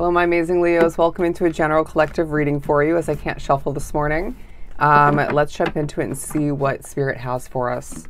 Hello, my amazing Leos. Welcome into a general collective reading for you as I can't shuffle this morning. Let's jump into it and see what Spirit has for us.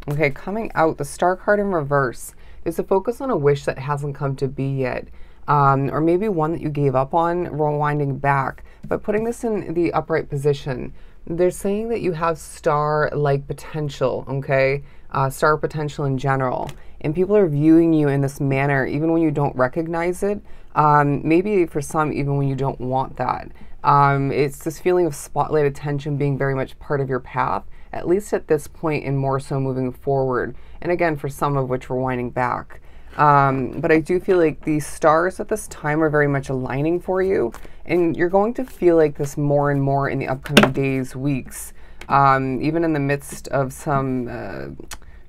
Okay, coming out, the Star card in reverse is a focus on a wish that hasn't come to be yet. Or maybe one that you gave up on, rewinding back. But putting this in the upright position, they're saying that you have star-like potential, okay? Star potential in general. And people are viewing you in this manner even when you don't recognize it. Maybe for some, even when you don't want that. It's this feeling of spotlight attention being very much part of your path, at least at this point, and more so moving forward. And again, for some of which we're winding back. But I do feel like the stars at this time are very much aligning for you, and you're going to feel like this more and more in the upcoming days, weeks, even in the midst of some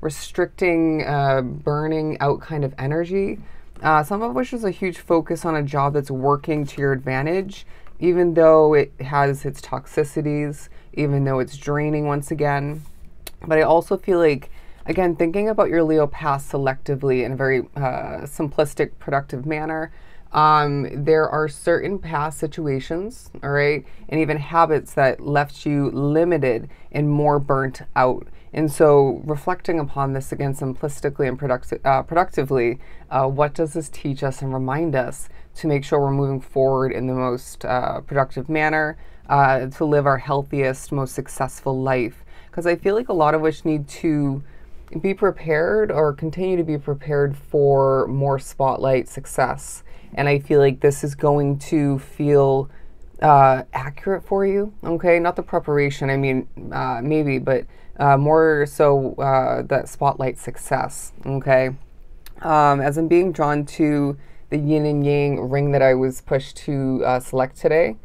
restricting, burning out kind of energy. Some of which is a huge focus on a job that's working to your advantage, even though it has its toxicities, even though it's draining once again. But I also feel like, again, thinking about your Leo past selectively in a very simplistic, productive manner, there are certain past situations, all right, and even habits that left you limited and more burnt out. And so reflecting upon this again simplistically and productively, what does this teach us and remind us to make sure we're moving forward in the most productive manner, to live our healthiest, most successful life? Because I feel like a lot of us need to be prepared or continue to be prepared for more spotlight success. And I feel like this is going to feel accurate for you, okay? Not the preparation, I mean, maybe, but more so that spotlight success, okay? As I'm being drawn to the yin and yang ring that I was pushed to select today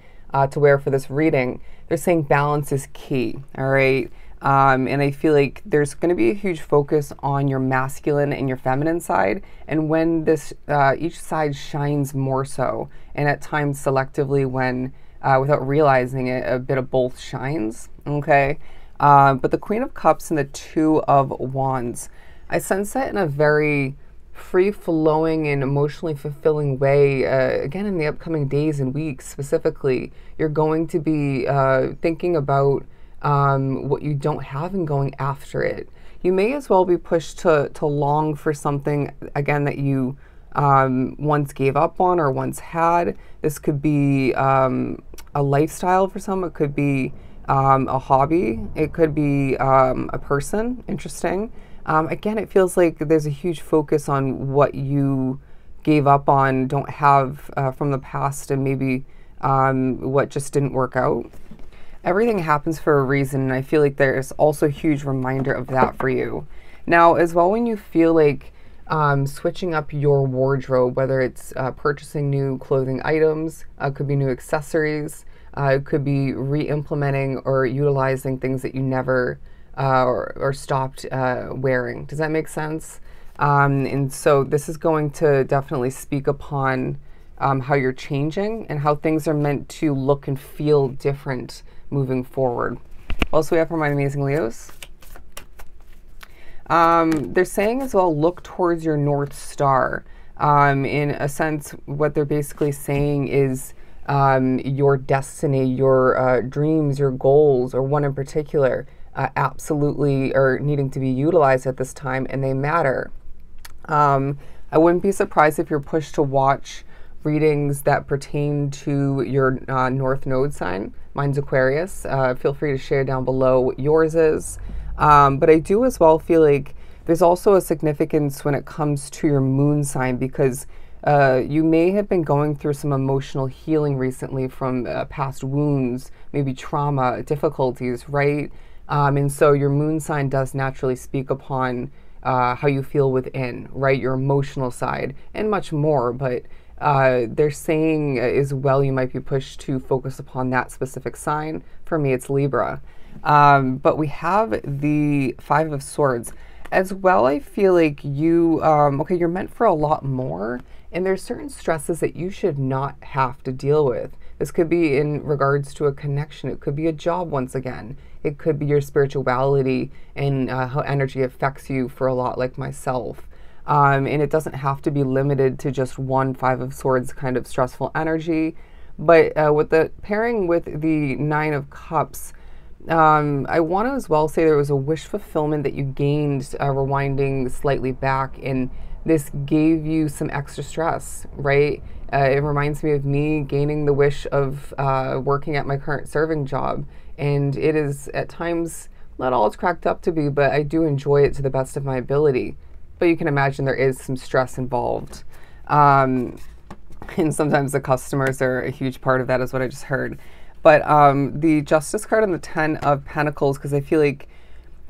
to wear for this reading, they're saying balance is key, all right? And I feel like there's going to be a huge focus on your masculine and your feminine side, and when this each side shines more so, and at times selectively when without realizing it, a bit of both shines, okay? But the Queen of Cups and the Two of Wands, I sense that in a very free-flowing and emotionally fulfilling way. Again, in the upcoming days and weeks specifically, you're going to be thinking about what you don't have and going after it. You may as well be pushed to long for something, again, that you once gave up on or once had. This could be a lifestyle for some. It could be a hobby. It could be a person. Interesting. Again, it feels like there's a huge focus on what you gave up on, don't have from the past, and maybe what just didn't work out. Everything happens for a reason, and I feel like there's also a huge reminder of that for you. Now, as well, when you feel like switching up your wardrobe, whether it's purchasing new clothing items, could be new accessories, it could be re-implementing or utilizing things that you never or stopped wearing. Does that make sense? And so this is going to definitely speak upon how you're changing and how things are meant to look and feel different moving forward. Also, we have for my amazing Leos. They're saying as well, look towards your North Star. In a sense, what they're basically saying is your destiny, your dreams, your goals, or one in particular, absolutely are needing to be utilized at this time, and they matter. I wouldn't be surprised if you're pushed to watch readings that pertain to your North Node sign. Mine's Aquarius. Feel free to share down below what yours is. But I do as well feel like there's also a significance when it comes to your moon sign, because you may have been going through some emotional healing recently from past wounds, maybe trauma, difficulties, right? And so your moon sign does naturally speak upon how you feel within, right? Your emotional side and much more. But they're saying as well, you might be pushed to focus upon that specific sign. For me, it's Libra. But we have the Five of Swords. As well, I feel like you, okay, you're meant for a lot more, and there's certain stresses that you should not have to deal with. This could be in regards to a connection. It could be a job once again. It could be your spirituality and how energy affects you for a lot, like myself. And it doesn't have to be limited to just one Five of Swords kind of stressful energy. But with the pairing with the Nine of Cups, I want to as well say there was a wish fulfillment that you gained rewinding slightly back, and this gave you some extra stress, right? It reminds me of me gaining the wish of working at my current serving job, and it is at times not all it's cracked up to be, but I do enjoy it to the best of my ability. But you can imagine there is some stress involved. And sometimes the customers are a huge part of that, is what I just heard. But the Justice card and the Ten of Pentacles, because I feel like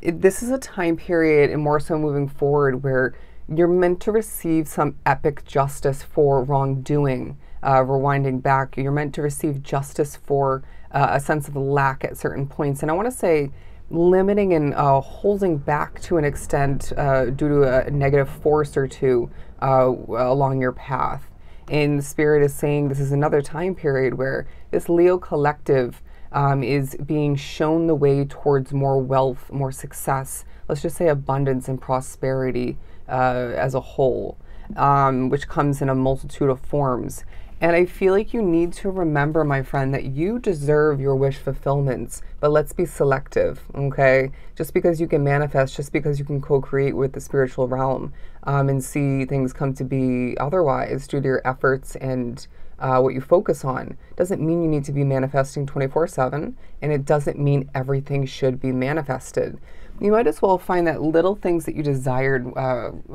this is a time period, and more so moving forward, where you're meant to receive some epic justice for wrongdoing. Rewinding back, you're meant to receive justice for a sense of lack at certain points. And I want to say limiting and holding back to an extent due to a negative force or two along your path. And the Spirit is saying this is another time period where this Leo collective is being shown the way towards more wealth, more success, let's just say abundance and prosperity as a whole, which comes in a multitude of forms. And I feel like you need to remember, my friend, that you deserve your wish fulfillments, but let's be selective, okay? Just because you can manifest, just because you can co-create with the spiritual realm and see things come to be otherwise due to your efforts and what you focus on, doesn't mean you need to be manifesting 24/7, and it doesn't mean everything should be manifested. You might as well find that little things that you desired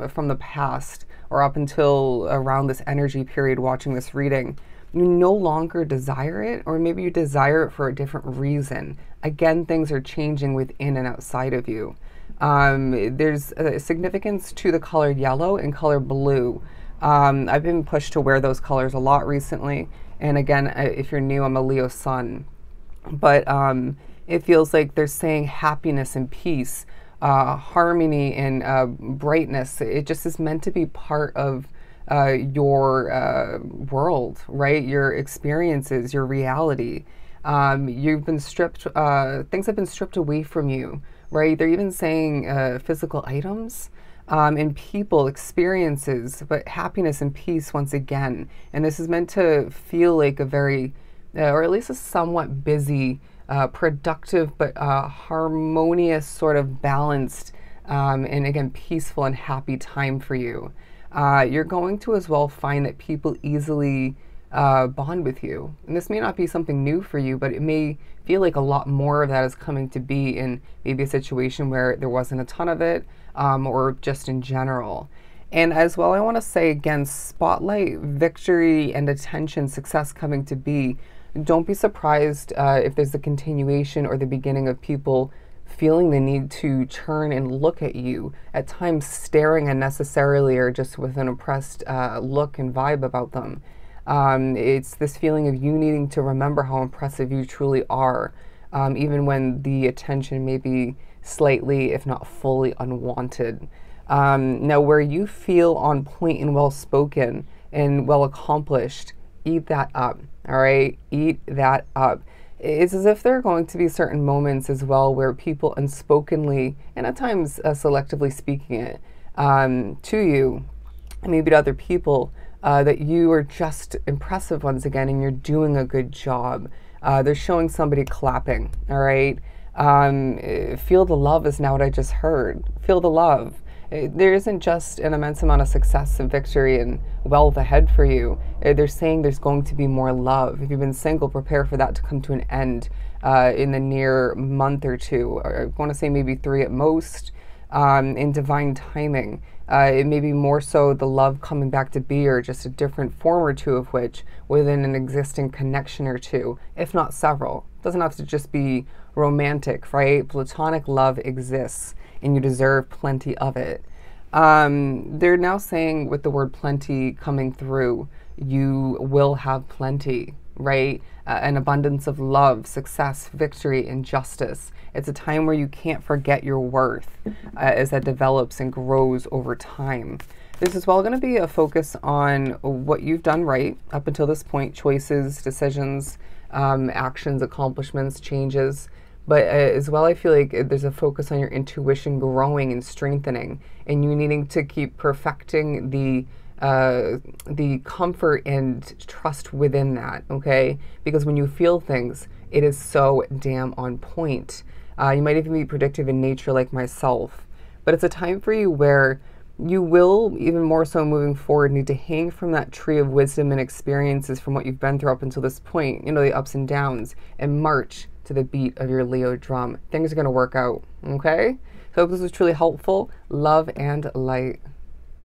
from the past or up until around this energy period watching this reading, you no longer desire it, or maybe you desire it for a different reason. Again, things are changing within and outside of you. There's a significance to the color yellow and color blue. I've been pushed to wear those colors a lot recently. And again, if you're new, I'm a Leo sun. But it feels like they're saying happiness and peace, harmony and brightness. It just is meant to be part of your world, right? Your experiences, your reality. You've been stripped, things have been stripped away from you, right? They're even saying physical items and people, experiences, but happiness and peace once again. And this is meant to feel like a very, or at least a somewhat busy, productive, but harmonious, sort of balanced, and again, peaceful and happy time for you. You're going to as well find that people easily bond with you. And this may not be something new for you, but it may feel like a lot more of that is coming to be in maybe a situation where there wasn't a ton of it, or just in general. And as well, I want to say again, spotlight, victory, and attention, success coming to be. Don't be surprised if there's a continuation or the beginning of people feeling the need to turn and look at you, at times staring unnecessarily or just with an oppressed look and vibe about them. It's this feeling of you needing to remember how impressive you truly are, even when the attention may be slightly, if not fully, unwanted. Now, where you feel on point and well-spoken and well-accomplished, eat that up, all right? Eat that up. It's as if there are going to be certain moments as well where people unspokenly, and at times selectively speaking it to you, and maybe to other people, that you are just impressive once again and you're doing a good job. They're showing somebody clapping, all right? Feel the love is now what I just heard. Feel the love. There isn't just an immense amount of success and victory and wealth ahead for you. They're saying there's going to be more love. If you've been single, prepare for that to come to an end in the near month or two. I want to say maybe 3 at most, in divine timing. It may be more so the love coming back to be, or just a different form or two of which within an existing connection or two, if not several. It doesn't have to just be romantic, right? Platonic love exists, and you deserve plenty of it. They're now saying with the word plenty coming through, you will have plenty, right? An abundance of love, success, victory, and justice. It's a time where you can't forget your worth as that develops and grows over time. This is well going to be a focus on what you've done right up until this point, choices, decisions, actions, accomplishments, changes. But as well, I feel like there's a focus on your intuition growing and strengthening, and you needing to keep perfecting the comfort and trust within that, okay? Because when you feel things, it is so damn on point. You might even be predictive in nature like myself. But it's a time for you where you will, even more so moving forward, need to hang from that tree of wisdom and experiences from what you've been through up until this point, you know, the ups and downs, and march to the beat of your Leo drum. Things are going to work out, okay? So I hope this was truly helpful. Love and light.